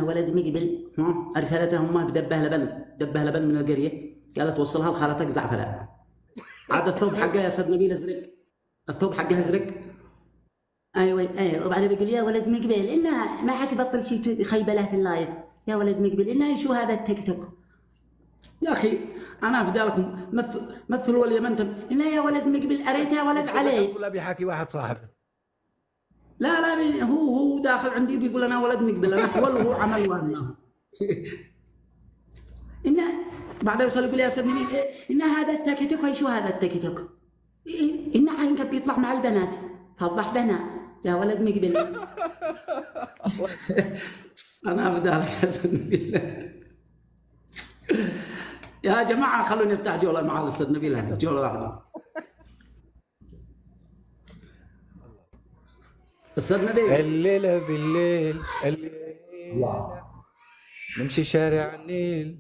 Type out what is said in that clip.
ولد مقبل ارسلته امه دبه لبن من القريه، قالت وصلها لخالتك زعفرة. عاد الثوب حقه يا استاذ نبيل ازرق، الثوب حقه ازرق. ايوه وبعدين بيقول يا ولد مقبل انها ما حتبطل شيء خيبله في اللايف، يا ولد مقبل انها شو هذا التيك توك. يا اخي انا افدى لكم مثلوا اليمن انها يا ولد مقبل اريتها ولد عليه. ولا بيحكي واحد صاحبه. لا هو داخل عندي بيقول انا ولد مقبل، انا حول وهو عمل وهمه. إنه بعد يوصل يقول يا استاذ نبيل إن هذا التيك توك، شو هذا التيك توك؟ إن عنك بيطلع مع البنات، فضح بنا يا ولد مقبل. أنا أبدا لك يا استاذ نبيل. يا جماعة خلوني أفتح جولة مع الاستاذ نبيل، جولة واحدة. استاذ نبيل الليلة بالليل الليلة نمشي شارع النيل